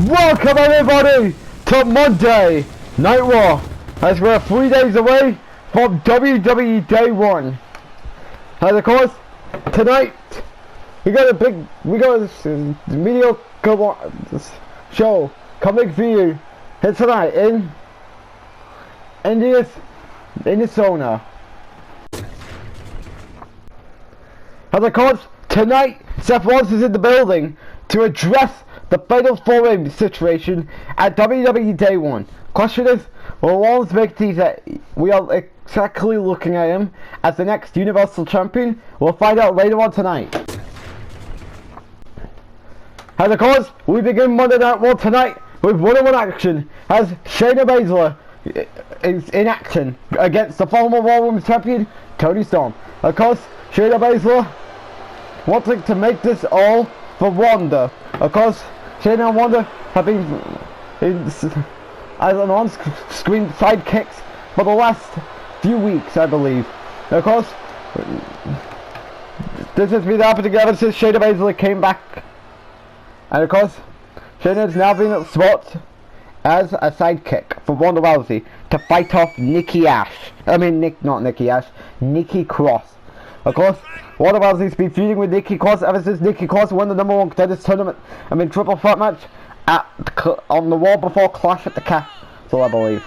Welcome everybody to Monday Night Raw, as we're 3 days away from WWE Day 1. And of course, tonight we got a video show coming for you here tonight in Indianapolis. And of course, tonight Seth Rollins is in the building to address the Fatal 4-Way situation at WWE Day 1. Question is, will Rollins make these we are exactly looking at him as the next Universal Champion? We'll find out later on tonight. And of course, we begin Monday Night Raw tonight with one-on-one action as Shayna Baszler is in action against the former Raw Women's Champion, Toni Storm. Of course, Shayna Baszler wanting to make this all for Wanda. Of course, Shayna and Wanda have been as an on-screen sidekicks for the last few weeks, I believe. Of course, this has been happening ever since Shayna Baszler came back. And of course, Shayna has now been at the spot as a sidekick for Ronda Rousey to fight off Nikki Kross. Of course, Ronda Rousey's been feuding with Nikki Kross ever since Nikki Kross won the #1 contenders tournament. Triple threat match on the Raw before Clash at the Castle, I believe.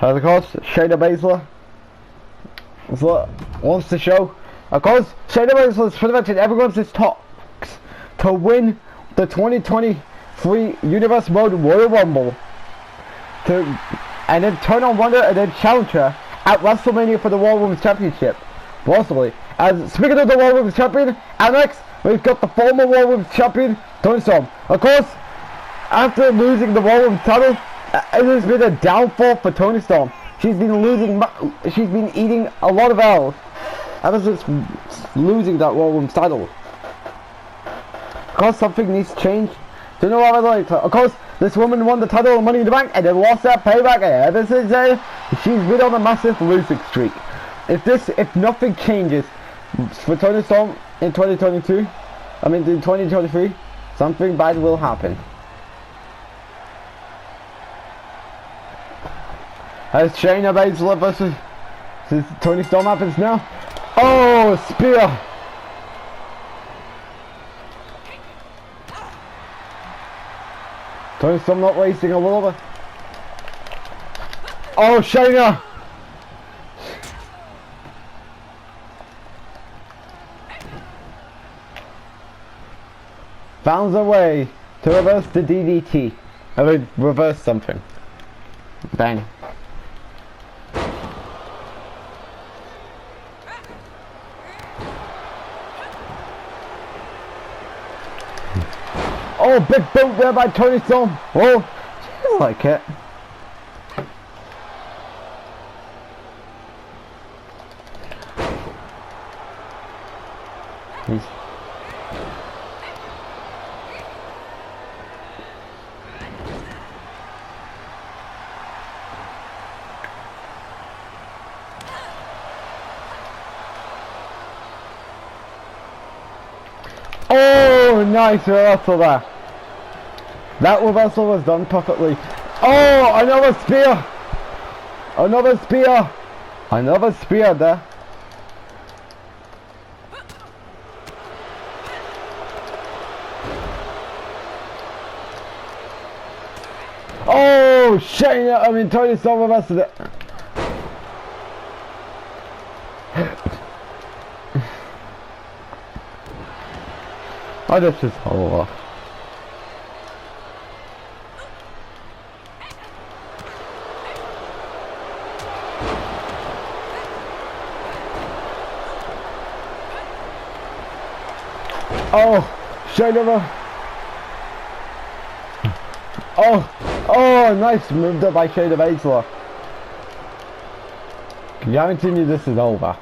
And of course, Shayna Baszler wants to show. Of course, Shayna Baszler is pretty much in everyone's talks to win the 2023 Universe Mode Royal Rumble, and then turn on Wanda and then challenge her at WrestleMania for the Raw Women's Championship, possibly. As speaking of the Raw Women's Champion, next we've got the former Raw Women's Champion, Toni Storm. Of course, after losing the Raw Women's title, it has been a downfall for Toni Storm. She's been eating a lot of L's ever since losing that Raw Women's title. Of course, something needs to change. Do you know what I like? Of course, this woman won the title of Money in the Bank and then lost that payback, and ever since then, she's been on a massive losing streak. If nothing changes for Toni Storm in 2023, something bad will happen. As Shayna Baszler versus Toni Storm happens now. Oh, spear! Toni Storm not wasting a little bit. Oh, Shayna! Found a way to reverse the DDT. Reverse something. Bang. Oh, big boot there by Toni Storm. Oh, I like it. Oh, nice reversal there. That reversal was done perfectly. Oh, another spear! Another spear! Another spear there. Oh, Shayna, Toni Storm reversed it. Oh, this is over. Oh, Shayna. Oh, nice move there by Shayna Baszler. Guarantee you this is over.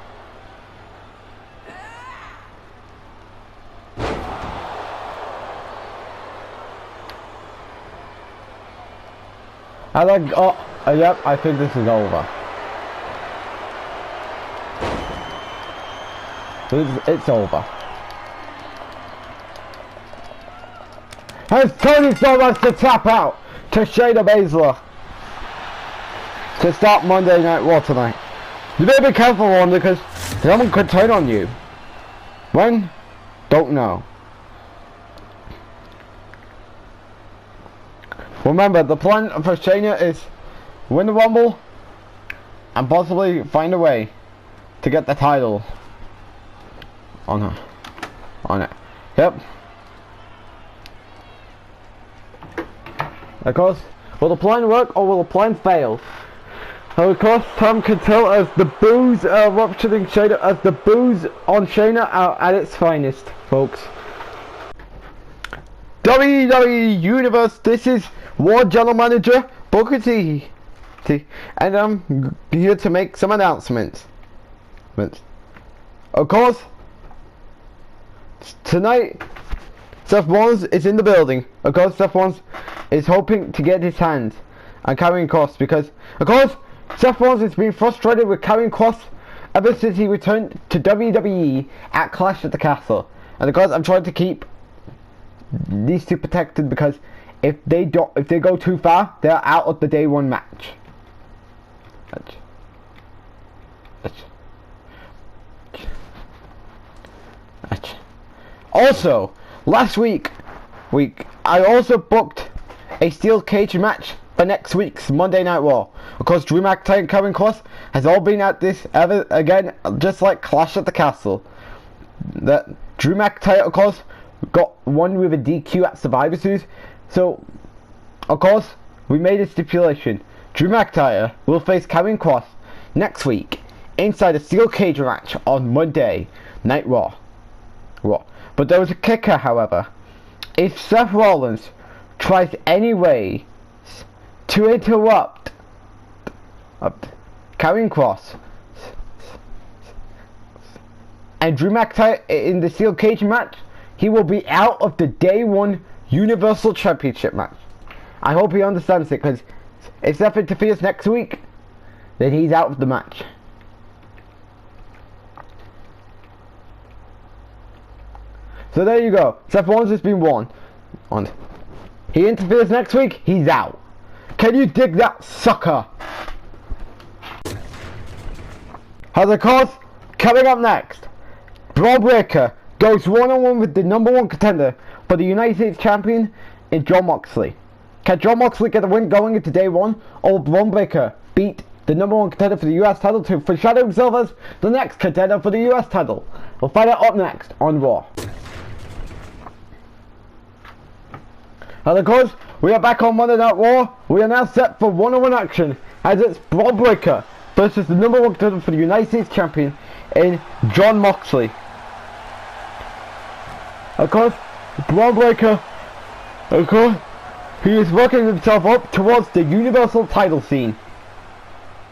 Yep, I think this is over. It's over. As Toni still wants to tap out to Shayna Baszler to start Monday Night Raw tonight. You better be careful, on because someone could turn on you. When? Don't know. Remember, the plan for Shayna is win the Rumble and possibly find a way to get the title on her. On it. Yep. Of course, will the plan work or will the plan fail? And of course, Tom can tell as the boos are rupturing Shayna, as the boos on Shayna are at its finest, folks. WWE Universe, this is War General Manager Booker T. And I'm here to make some announcements. Of course, tonight, Seth Rollins is in the building. Of course, Seth Rollins is hoping to get his hands on Karrion Kross because, of course, Seth Rollins has been frustrated with Karrion Kross ever since he returned to WWE at Clash at the Castle. And of course, I'm trying to keep these two protected because if they go too far, they're out of the day one match. Also, last week I also booked a steel cage match for next week's Monday Night Raw. Of course, Drew McIntyre and Karrion Kross has all been at this ever again, just like Clash at the Castle. That Drew McIntyre, of course, got one with a DQ at Survivor Series. So, of course, we made a stipulation. Drew McIntyre will face Karrion Kross next week inside a steel cage match on Monday Night Raw. But there was a kicker, however. If Seth Rollins tries any way to interrupt Karrion Kross and Drew McIntyre in the steel cage match, he will be out of the day one Universal Championship match. I hope he understands it, because if Seth interferes next week, then he's out of the match. So there you go. Seth Rollins has been warned. He interferes next week, he's out. Can you dig that, sucker? As of course, coming up next, Bron Breakker goes one-on-one with the #1 contender for the United States Champion in Jon Moxley. Can Jon Moxley get a win going into day one, or will Bron Breakker beat the #1 contender for the US title to foreshadow himself as the next contender for the US title? We'll find out up next on Raw. And of course, we are back on Monday Night Raw. We are now set for one-on-one action, as it's Bron Breakker versus the #1 contender for the United States Champion in Jon Moxley. Of course, Bron Breakker, of course, he is working himself up towards the Universal title scene.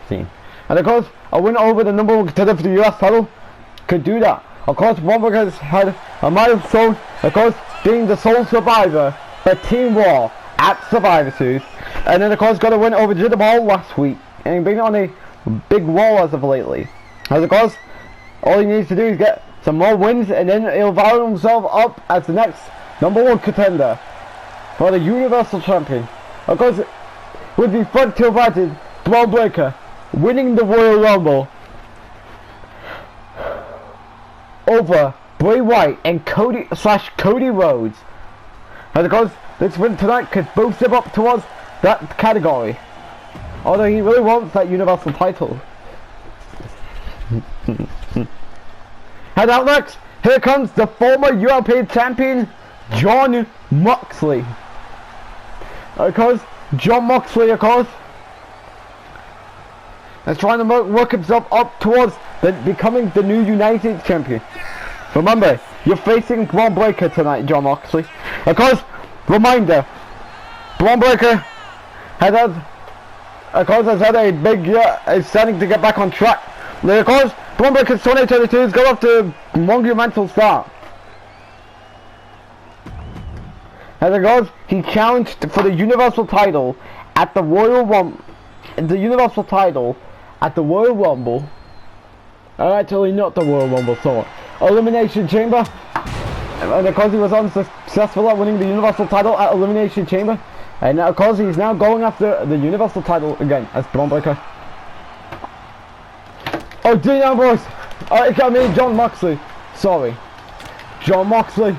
And of course, a win over the #1 contender for the US title could do that. Of course, Bron Breakker has had a milestone, of course, being the sole survivor for Team Raw at Survivor Series. And then of course got a win over Jinder Mahal last week, and been on a big roll as of lately. As of course, all he needs to do is get some more wins, and then he'll value himself up as the next #1 contender for the Universal Champion. Of course, it would be fun to imagine Bron Breakker winning the Royal Rumble over Bray Wyatt and Cody Rhodes. And of course, this win tonight could boost him up towards that category, although he really wants that Universal title. And out next, here comes the former European Champion, Jon Moxley. Of course, Jon Moxley, of course, is trying to work himself up towards becoming the new United States Champion. Remember, you're facing Bron Breakker tonight, Jon Moxley. Of course, reminder, Bron Breakker has had a big year, is starting to get back on track. And of course, Bron Breakker's 2022 has got off to a monumental start. And of course, he challenged for the Universal title at the Royal Rumble. Actually, not the Royal Rumble, so Elimination Chamber. And of course he was unsuccessful at winning the Universal title at Elimination Chamber. And of course he's now going after the Universal title again as Bron Breakker. Oh, Dean Ambrose! I mean John Moxley. Sorry. John Moxley.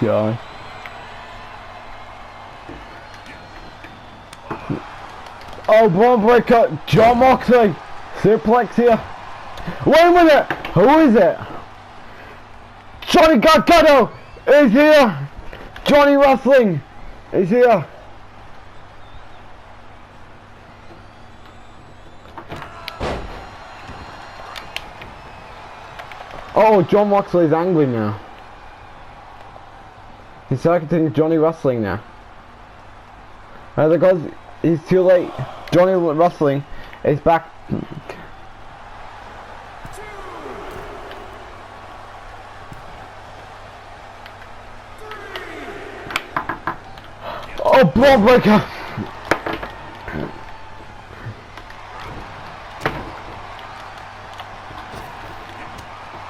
John. Oh, Bron Breakker, John Moxley, suplex here. Wait a minute, who is it? Johnny Gargano is here. Johnny Wrestling is here. Oh, John Moxley is angry now. He's targeting Johnny Wrestling now. Because he's too late. Johnny Wrestling is back. Oh, Bron Breakker!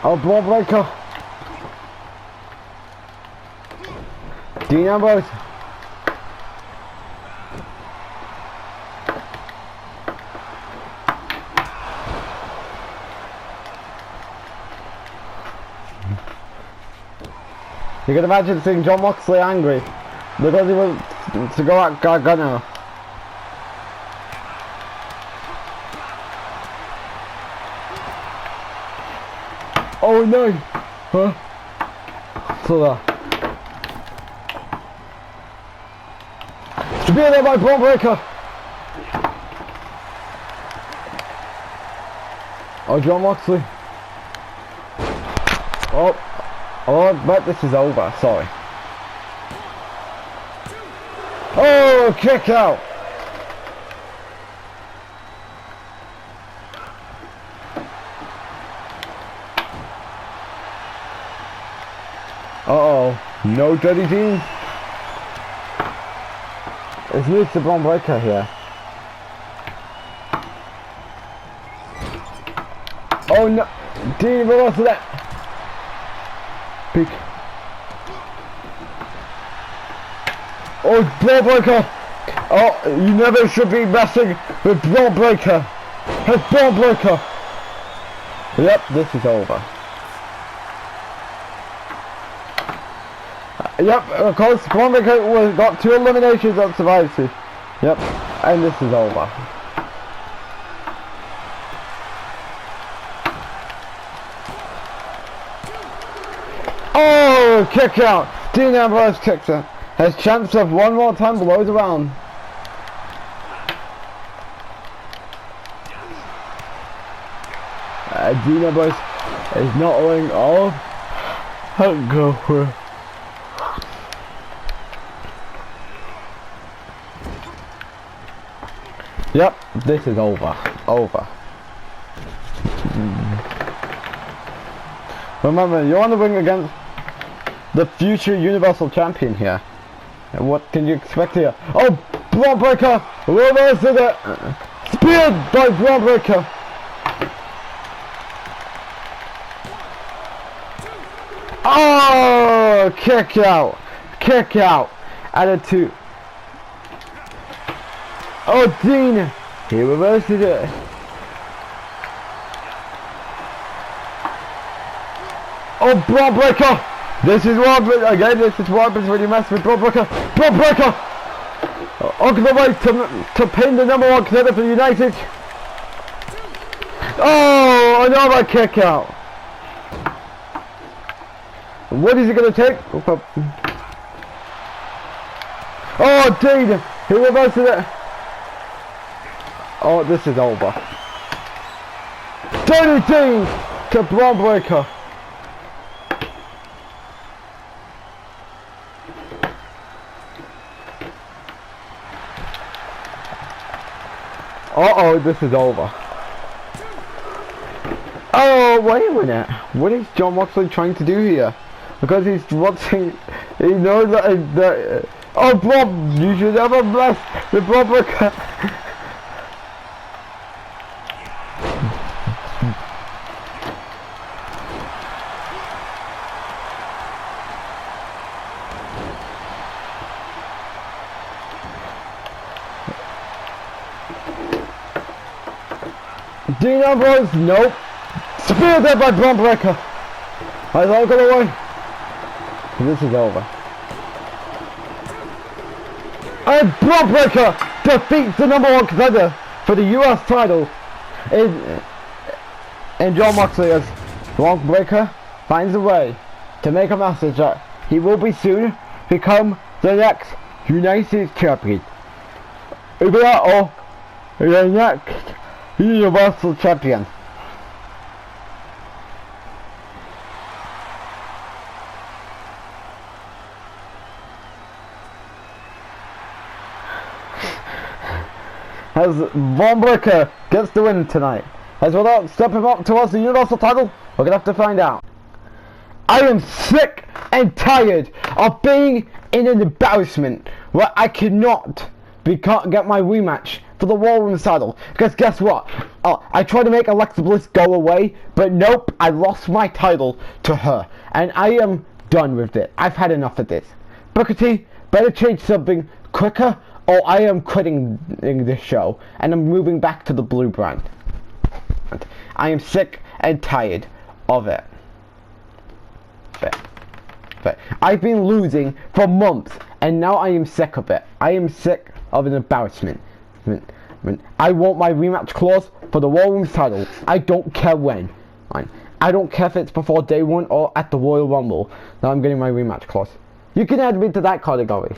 Oh, Bron Breakker! Dean Ambrose. You can imagine seeing John Moxley angry because he was to go at Gargano. Oh no! Huh? So that. To be there by Bron Breakker. Oh, John Moxley. Oh, but this is over. Sorry. Oh, kick out. Uh-oh, no dirty jeans. It's loose to Bron Breakker here. Oh no! Dean, what was that? Peek. Oh, Bron Breakker! Oh, you never should be messing with Bron Breakker. It's Bron Breakker. Yep, this is over. Yep, of course, Bron Breakker got 2 eliminations on Survivor Series. Yep, and this is over. Oh, kick out! Dean Ambrose kicks out. Has chance of one more time below the round. Dean Ambrose is not owing all. Go for it. Yep, this is over. Over. Remember, you're on the ring against the future Universal Champion here. And what can you expect here? Oh, Bron Breakker! Reverses it! Speared by Bron Breakker! Oh, kick out! Kick out! Added 2. Oh, Dean! He reverses it. Oh, Bron Breakker! This is what again. This is what happens when you mess with Bron Breakker. Bron Breakker! On the way to pin the #1 contender for United. Oh, another kick out. What is he going to take? Oh, Dean! He reverses it. Oh, this is over. Toni Dean to Bron Breakker. Uh-oh, this is over. Oh, got away with it. What is Jon Moxley trying to do here? Because he's watching, he knows that oh Bob, you should never bless the proper. Dean Ambrose, nope. Spear there by Bron Breakker. I like it away. This is over. And Bron Breakker defeats the #1 contender for the US title. And Jon Moxley as Bron Breakker finds a way to make a message that he will be soon become the next United States champion. Or the next Universal champion. As Bron Breakker gets the win tonight. As without stepping up towards the Universal title, we're gonna have to find out. I am sick and tired of being in an embarrassment where I cannot get my rematch for the Raw Women's title. Because guess what? I tried to make Alexa Bliss go away, but nope, I lost my title to her. And I am done with it. I've had enough of this. Booker T, better change something quicker, or I am quitting this show and I'm moving back to the blue brand. I am sick and tired of it. But I've been losing for months and now I am sick of it. I am sick of an embarrassment. I want my rematch clause for the Raw Women's title. I don't care when. I don't care if it's before day 1 or at the Royal Rumble. Now I'm getting my rematch clause. You can add me to that category.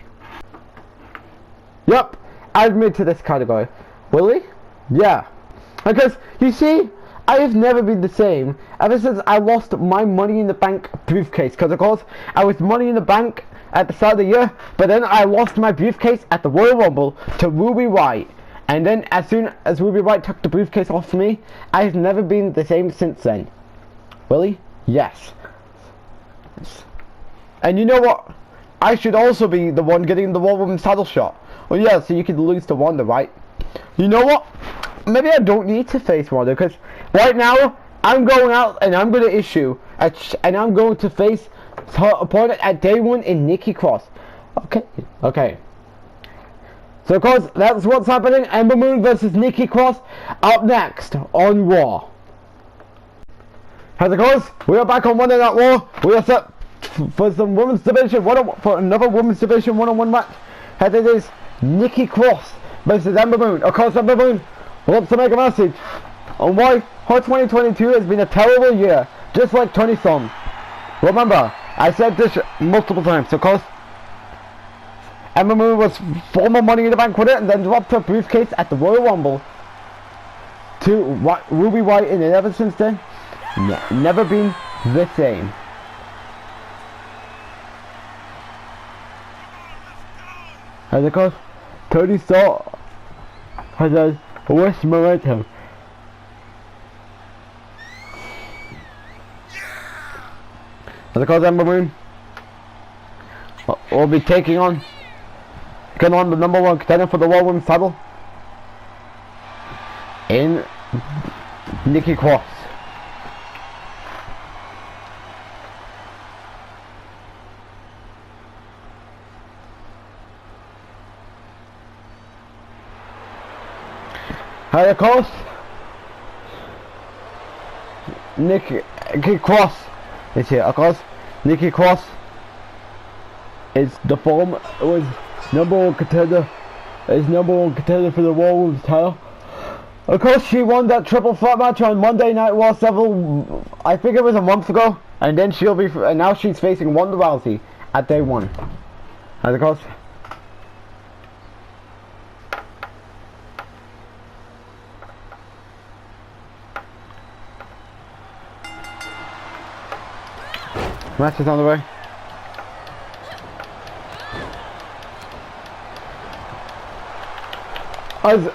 Yep, add me to this category. Will he? Yeah. Because, you see, I have never been the same ever since I lost my Money in the Bank briefcase. Because, of course, I was Money in the Bank at the start of the year, but then I lost my briefcase at the Royal Rumble to Ruby Riott. And then, as soon as Ruby Riott took the briefcase off me, I have never been the same since then. Will he? Yes. And you know what? I should also be the one getting the Raw Women's title shot. Well, yeah, so you could lose to Wanda, right? You know what? Maybe I don't need to face Wanda, because right now, I'm going out and I'm going to issue, and I'm going to face her opponent at day 1 in Nikki Cross. Okay. So, of course, that's what's happening. Ember Moon versus Nikki Cross up next on Raw. As it goes, we are back on Monday Night Raw. We are set for some women's division, for another women's division one-on-one match. As it is Nikki Cross versus Ember Moon. Of course, Ember Moon wants to make a message on why her 2022 has been a terrible year, just like Toni Storm. Remember, I said this multiple times. Of course, Ember Moon was former Money in the Bank winner and then dropped her briefcase at the Royal Rumble to Ruby Riott, and ever since then, never been the same. And of course, Toni Storm has a worse momentum. And of course, Ember Moon will be taking on the #1 contender for the Raw Women's title in Nikki Cross. And of course, Nikki Cross is here. Of course, Nikki Cross is the was #1 contender. Is #1 contender for the Raw Women's title. Of course, she won that triple threat match on Monday Night Raw I think it was a month ago, and then and now she's facing Ronda Rousey at day 1. And of course, match is on the way. As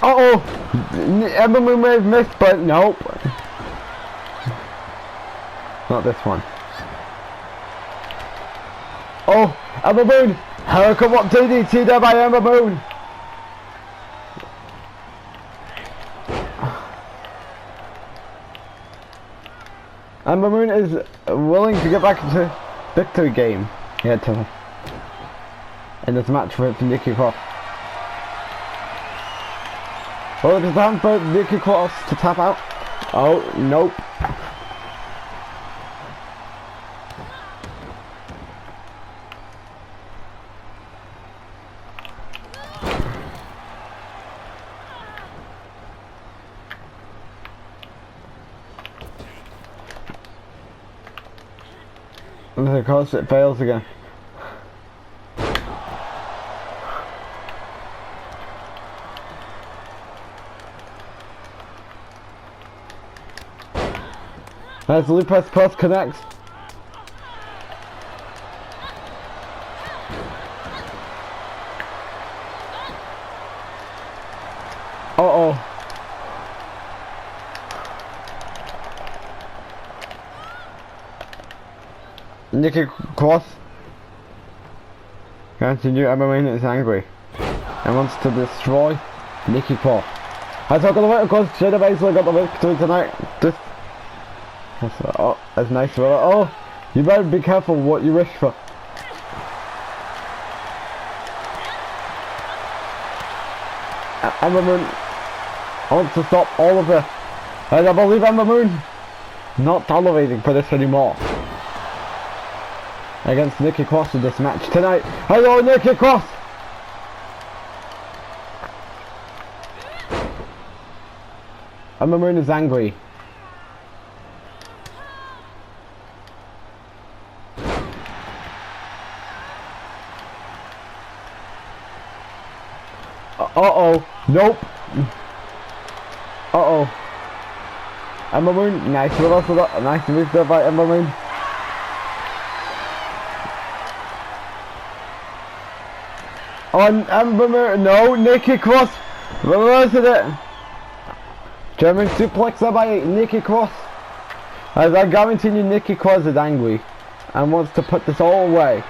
Uh-oh! Ember Moon may have missed, but nope. Not this one. Oh, Ember Moon! Hurricane what DDT there by Ember Moon! Ember Moon is willing to get back into victory game. Yeah, Toni. In this match for Nikki Cross. Well, it's time for Nikki Cross to tap out. Oh, nope. Of course, it fails again. As Lupus Cross connects. Uh-oh. Nikki Cross. Continue, Ember Moon is angry and wants to destroy Nikki Cross. I talk about it, of course, Shayna Baszler got the victory tonight. That's nice for her. Oh, you better be careful what you wish for. Ember Moon wants to stop all of this. And I believe Ember Moon not tolerating for this anymore. Against Nikki Cross in this match tonight. Hello, Nikki Cross! Ember Moon is angry. Uh-oh. Nope. Uh-oh. Ember Moon. Nice reversal. Nice move there by Ember Moon. On Ember Moon. No. Nikki Cross. Reverses it. German suplex there by Nikki Cross. As I guarantee you, Nikki Cross is angry and wants to put this all away.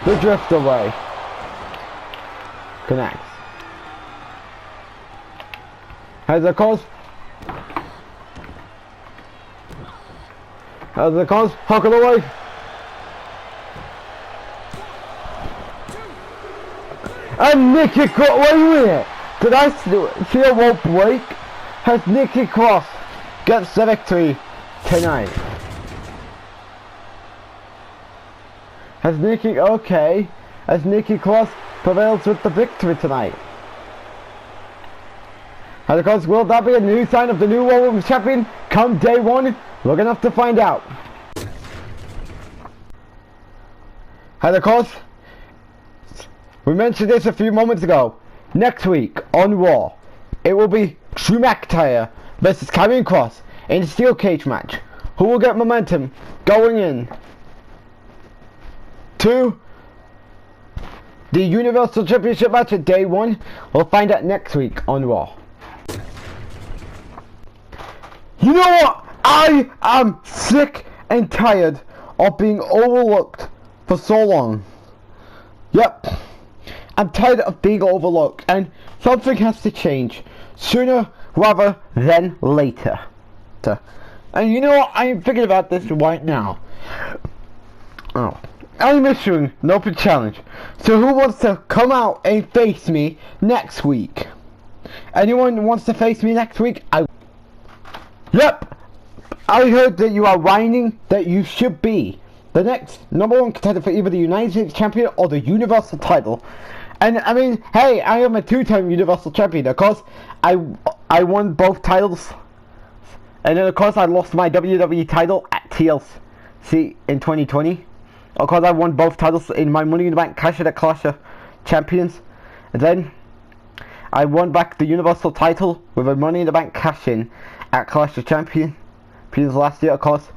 The drift away. Connects. Has a cause. Has a cause. Hook it away. And Nikki Cross. Wait a minute. Did I see a rope break? Has Nikki Cross gets the victory tonight? Has Nikki. Okay. Has Nikki Cross prevails with the victory tonight? And of course, will that be a new sign of the new World Women's Champion come day one? We're gonna have to find out. And of course, we mentioned this a few moments ago. Next week on Raw, it will be Drew McIntyre versus Karrion Kross in a steel cage match. Who will get momentum going in to the Universal Championship match at day one? We'll find out next week on Raw. You know what? I am sick and tired of being overlooked for so long. Yep. I'm tired of being overlooked, and something has to change sooner rather than later. And you know what? I'm thinking about this right now. Oh. I'm issuing an open challenge. So who wants to come out and face me next week? Anyone wants to face me next week? Yep! I heard that you are whining that you should be the next #1 contender for either the United States Champion or the Universal title. And I mean, hey, I am a 2-time Universal Champion. Of course, I won both titles. And then of course I lost my WWE title at TLC in 2020. Of course I won both titles in my Money in the Bank Clash at Clash of Champions. And then I won back the Universal title with a Money in the Bank cash-in at Clash of Champions last year. Of course,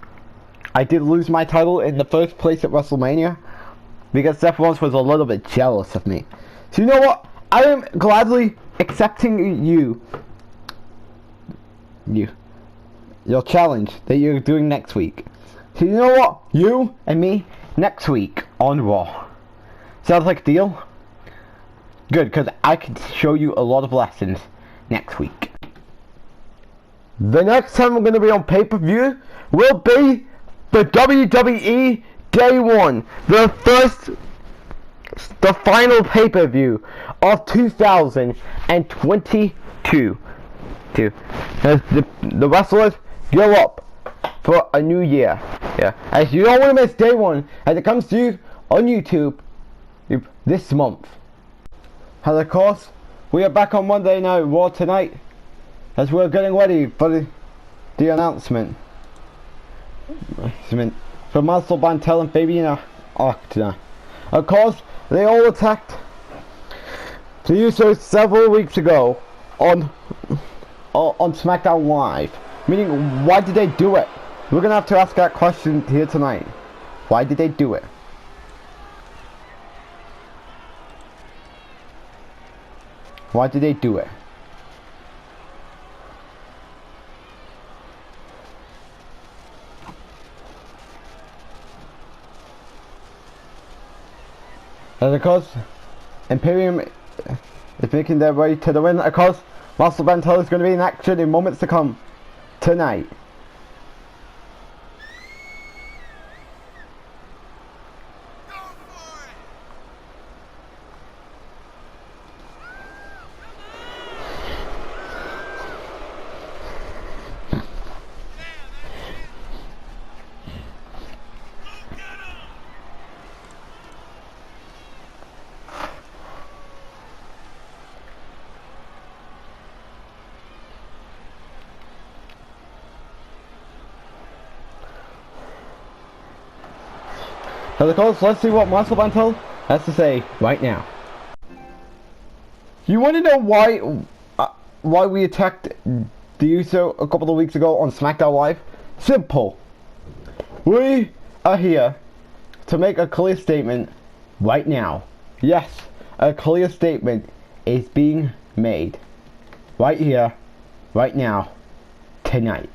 I did lose my title in the first place at WrestleMania because Seth Rollins was a little bit jealous of me. So you know what? I am gladly accepting your challenge that you're doing next week. So you know what? You and me next week on Raw. Sounds like a deal? Good, because I can show you a lot of lessons next week. The next time we're going to be on pay-per-view will be the WWE Day 1. The final pay-per-view of 2022. As the wrestlers gear up for a new year. Yeah. As you don't want to miss Day 1 as it comes to you on YouTube this month. And of course, we are back on Monday Night Raw tonight as we're getting ready for the announcement for Marcel, Barthel and Fabian Arctina. Of course, they all attacked the Usos several weeks ago on SmackDown Live. Meaning, why did they do it? We're gonna have to ask that question here tonight. Why did they do it? Why did they do it? And of course, Imperium is making their way to the win. Of course, Marcel Barthel is going to be in action in moments to come tonight. So of course, let's see what Marcel Barthel has to say right now. You want to know why we attacked the Uso a couple of weeks ago on SmackDown Live? Simple. We are here to make a clear statement right now. Yes, a clear statement is being made right here, right now, tonight.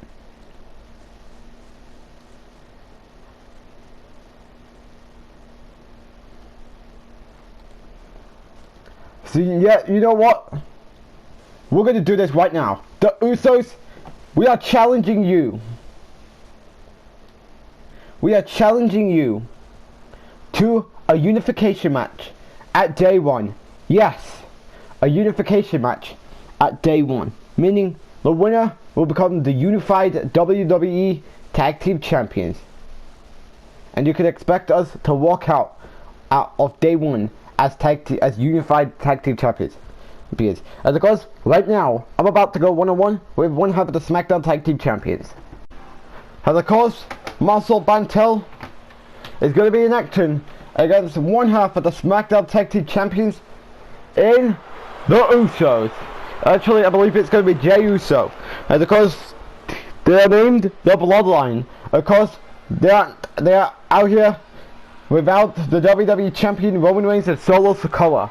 So yeah, you know what? We're going to do this right now. The Usos, we are challenging you. We are challenging you to a unification match at Day 1. Yes, a unification match at Day 1. Meaning the winner will become the unified WWE Tag Team Champions. And you can expect us to walk out of Day 1 as unified tag team champions. And of course, right now, I'm about to go one-on-one with one half of the SmackDown tag team champions. And of course, Marcel Barthel is going to be in action against one half of the SmackDown tag team champions in the Usos. Actually, I believe it's going to be Jey Uso. And of course, they are named the Bloodline. Of course, they are out here without the WWE Champion Roman Reigns and Solo Sikoa.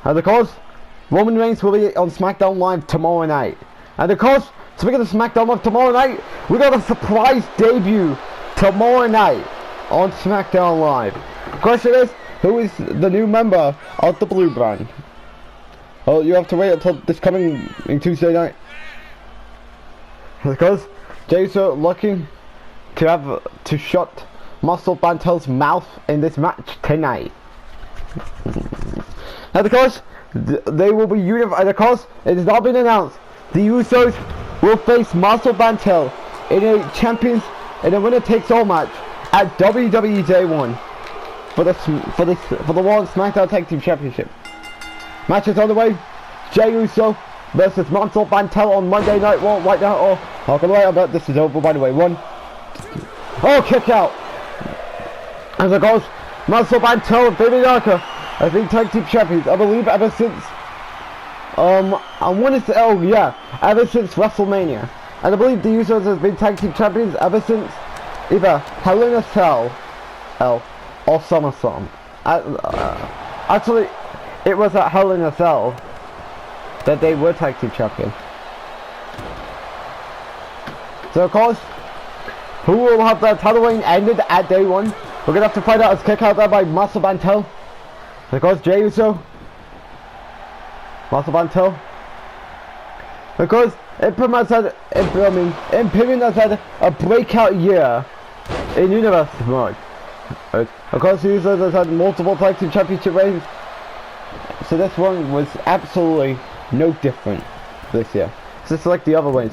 And of course, Roman Reigns will be on SmackDown Live tomorrow night. And of course, speaking of SmackDown Live tomorrow night, we got a surprise debut tomorrow night on SmackDown Live. The question is, who is the new member of the Blue Brand? Well, you have to wait until this coming Tuesday night. Because Jey Uso looking to shut Marcel Barthel's mouth in this match tonight. And of course, they will be unified. And of course, it has not been announced. The Usos will face Marcel Barthel in a in a winner-takes-all match at WWE Day 1 for the Raw and SmackDown Tag Team Championship. Match is on the way. Jey Uso versus Marcel Barthel on Monday Night Raw right now. Oh, I'll go right about this is over by the way. Kick out. As of course, Marcel Barthel and Fabian Arctina have been tag team champions, I believe, ever since ever since WrestleMania. And I believe the Usos have been tag team champions ever since either Hell in a Cell or SummerSlam. Actually, it was at Hell in a Cell that they were tag team champions. So of course, who will have their title reign ended at day one? We're gonna have to find out as kick out there by Marcel Barthel. Of course, Jey Uso. Marcel Barthel. Because Imperium has had a breakout year in Universe mode. Of course, Uso has had multiple tag team championship reigns. So this one was absolutely no different this year. It's just like the other ways.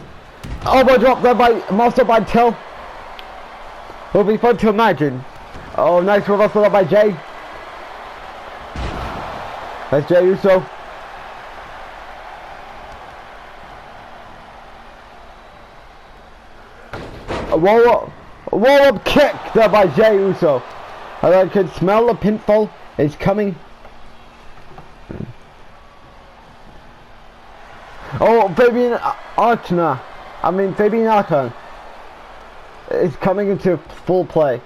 Elbow drop there by Marcel Barthel. It'll be fun to imagine. Oh, nice reversal there by Jey. That's Jey Uso. A roll-up kick there by Jey Uso. And I can smell the pinfall is coming. Oh, Fabian Archer is coming into full play.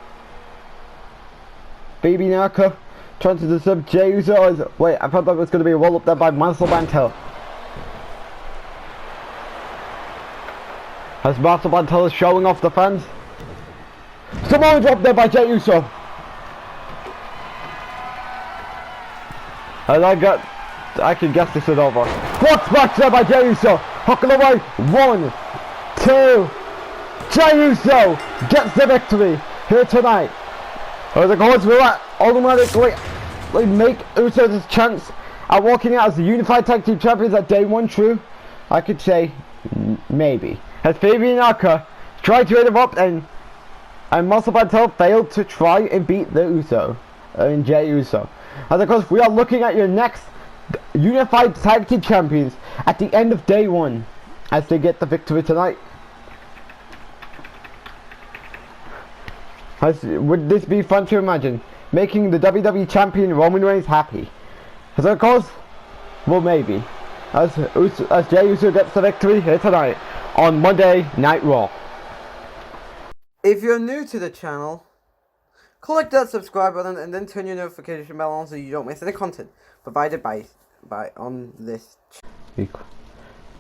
Fabian Archer trying to disturb Jey Uso. Wait, I thought that was going to be a roll up there by Marcel Barthel. As Marcel Barthel is showing off the fans. Samoan drop there by Jey Uso. And I can guess this is over. Frog smash there by Jey Uso. Hooking away. 1, 2. Jey Uso gets the victory here tonight. The course will automatically make Uso his chance at walking out as the Unified Tag Team Champions at day one. True, I could say maybe. As Fabian Archer tried to interrupt and Marcel Barthel failed to try and beat the Uso and Jey Uso. And of course, we are looking at your next Unified Tag Team Champions at the end of day one as they get the victory tonight. Would this be fun to imagine? Making the WWE Champion Roman Reigns happy. So of course, well maybe. As Jey Uso gets the victory here tonight on Monday Night Raw. If you're new to the channel, click that subscribe button and then turn your notification bell on so you don't miss any content provided by on this channel.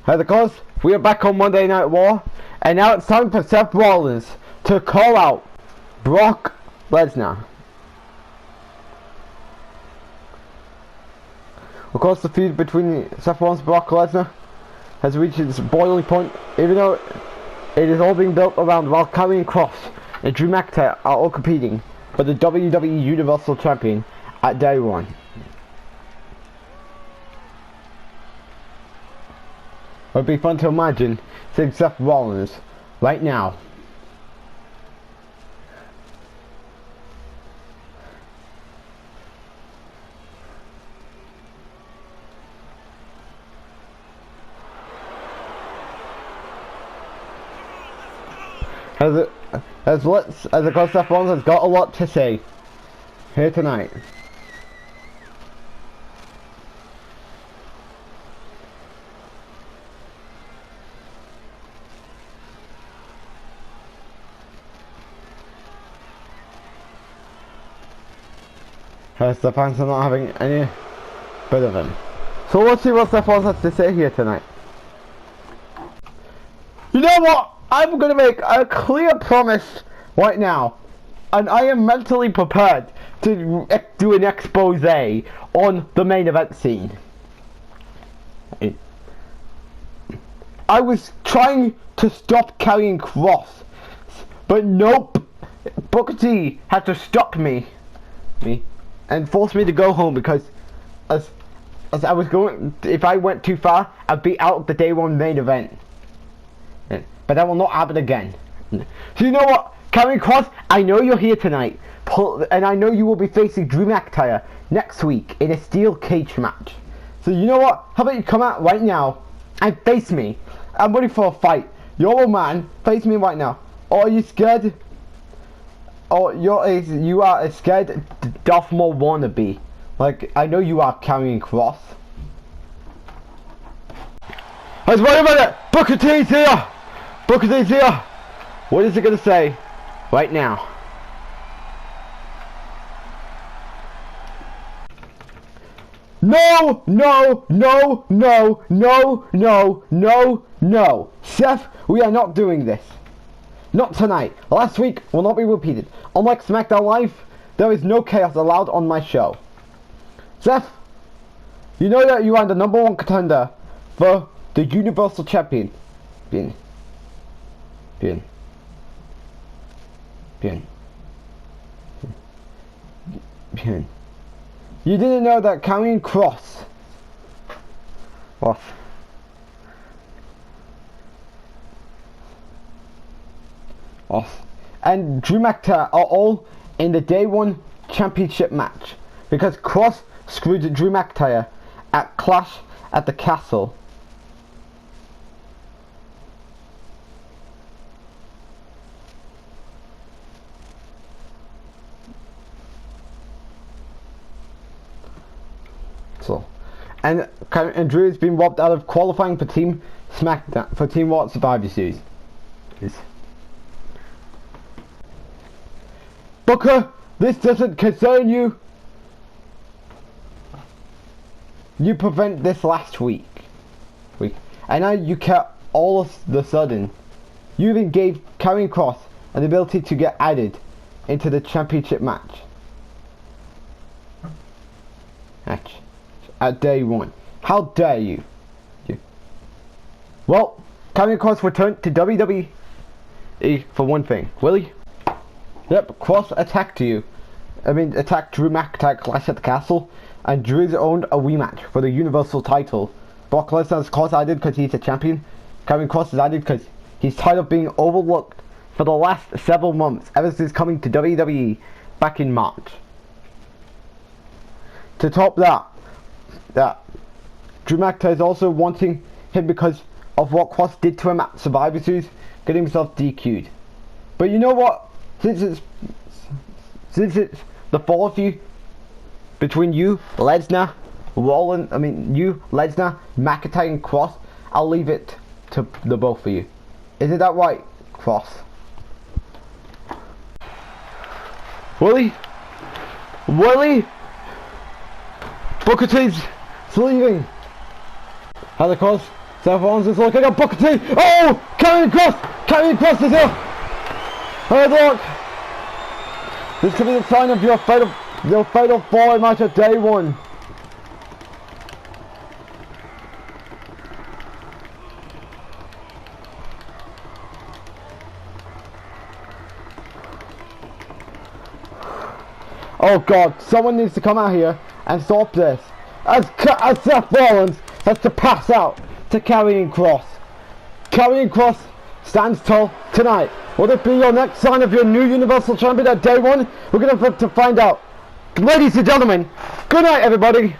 And of course, we are back on Monday Night Raw, and now it's time for Seth Rollins to call out Brock Lesnar. Of course, the feud between Seth Rollins and Brock Lesnar has reached its boiling point, even though it is all being built around while Karrion and Kross and Drew McIntyre are all competing for the WWE Universal Champion at day one. It would be fun to imagine seeing Seth Rollins right now. As of course, Seth Rollins has got a lot to say here tonight. As the fans are not having any bit of him. So let's see what Seth Rollins has to say here tonight. You know what? I'm going to make a clear promise right now, and I am mentally prepared to do an expose on the main event scene. I was trying to stop Karrion Kross, but nope, Booker T had to stop me and force me to go home because as I was going, if I went too far, I'd be out of the day one main event. But that will not happen again. So you know what, Karrion Kross, I know you're here tonight, and I know you will be facing Drew McIntyre next week in a steel cage match. So you know what, how about you come out right now and face me? I'm ready for a fight. You're a man, face me right now. Or are you scared? Or you are a scared Darth Maul wannabe. Like, I know you are Karrion Kross. Let's wait a minute! Booker T's here! Booker T's here! What is it gonna say right now? No, no, no, no, no, no, no, no. Seth, we are not doing this. Not tonight. Last week will not be repeated. Unlike SmackDown Live, there is no chaos allowed on my show. Seth, you know that you are the #1 contender for the Universal Champion. Bien. You didn't know that Karrion Kross. What? Off. And Drew McIntyre are all in the Day 1 championship match because Kross screwed Drew McIntyre at Clash at the Castle. So, and Drew has been robbed out of qualifying for Team SmackDown for Team Raw Survivor Series. Booker, this doesn't concern you. You prevent this last week. And now you care all of the sudden. You even gave Karrion Kross an ability to get added into the championship match. At Day 1. How dare you? Well, Karrion Kross returned to WWE for one thing. Willie? Yep, Kross attacked Drew McIntyre Clash at the Castle, and Drew's owned a rematch for the Universal title. Brock Lesnar's Kross added because he's a champion. Karrion Kross is added because he's tired of being overlooked for the last several months, ever since coming to WWE back in March. To top that Drew McIntyre is also wanting him because of what Kross did to him at Survivor Series, getting himself DQ'd. But you know what? Since it's the four of you, between you, Lesnar, Rollins, Lesnar, McIntyre and Kross, I'll leave it to the both of you. Isn't that right, Kross? Willie? Booker T's leaving. How the Kross? Seth Rollins is looking at Booker T. Oh! Karrion Kross is here! Hard luck! This could be the sign of your fatal falling match at Day 1. Oh God, someone needs to come out here and stop this. As Seth Rollins has to pass out to Karrion Kross. Karrion Kross stands tall tonight. Will this be your next sign of your new Universal Champion at Day 1? We're going to have to find out. Ladies and gentlemen, good night everybody.